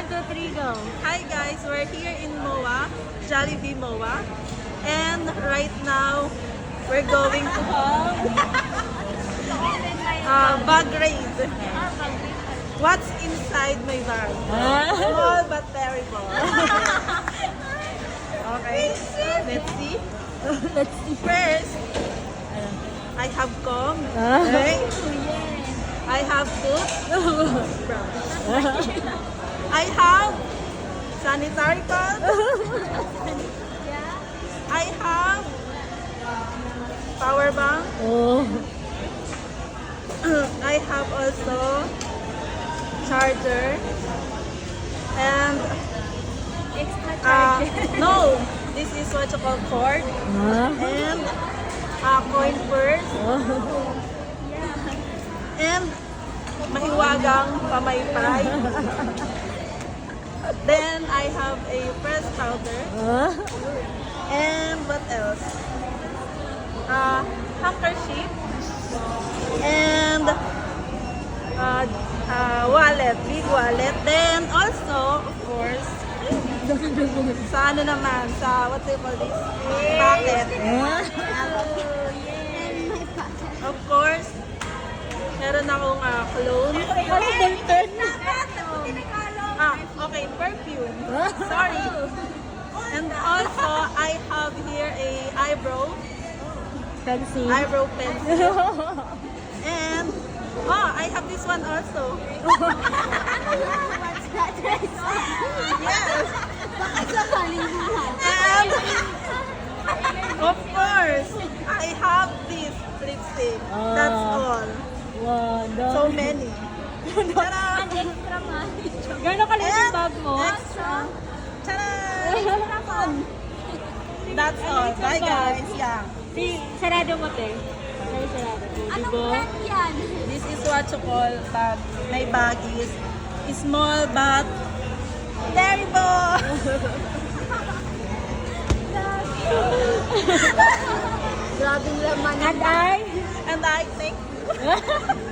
1, 2, 3, go. Hi guys, we're here in MOA, Jollibee MOA. And right now, we're going to have bag raid. What's inside my bag? Small but terrible. Okay, let's see. Let's see. First, I have comb. Okay. I have toothbrush. I have sanitary pad. I have power bank. Oh. I have also charger. And Extra charge. no, this is what you call cord. And coin purse. And mahiwagang pamaypay. Then I have a press powder. And what else? Handkerchief. And wallet, big wallet. Then also, of course, sa ano naman, sa what do you call this? Bucket. Of course, meron akong cologne. Okay, perfume. Sorry. And also, I have here a eyebrow Pencil. pencil. And, I have this one also. Yes. And, of course, I have this lipstick. That's all. So many. Tara! Gano'n ka lang yung bag mo? Extra. Tara! That's all. Bye guys. Yeah. Sarado mo, te. Sarado. Diba? This is what you call bag. My bag is small but terrible. Grabing laman. And I And I thank you.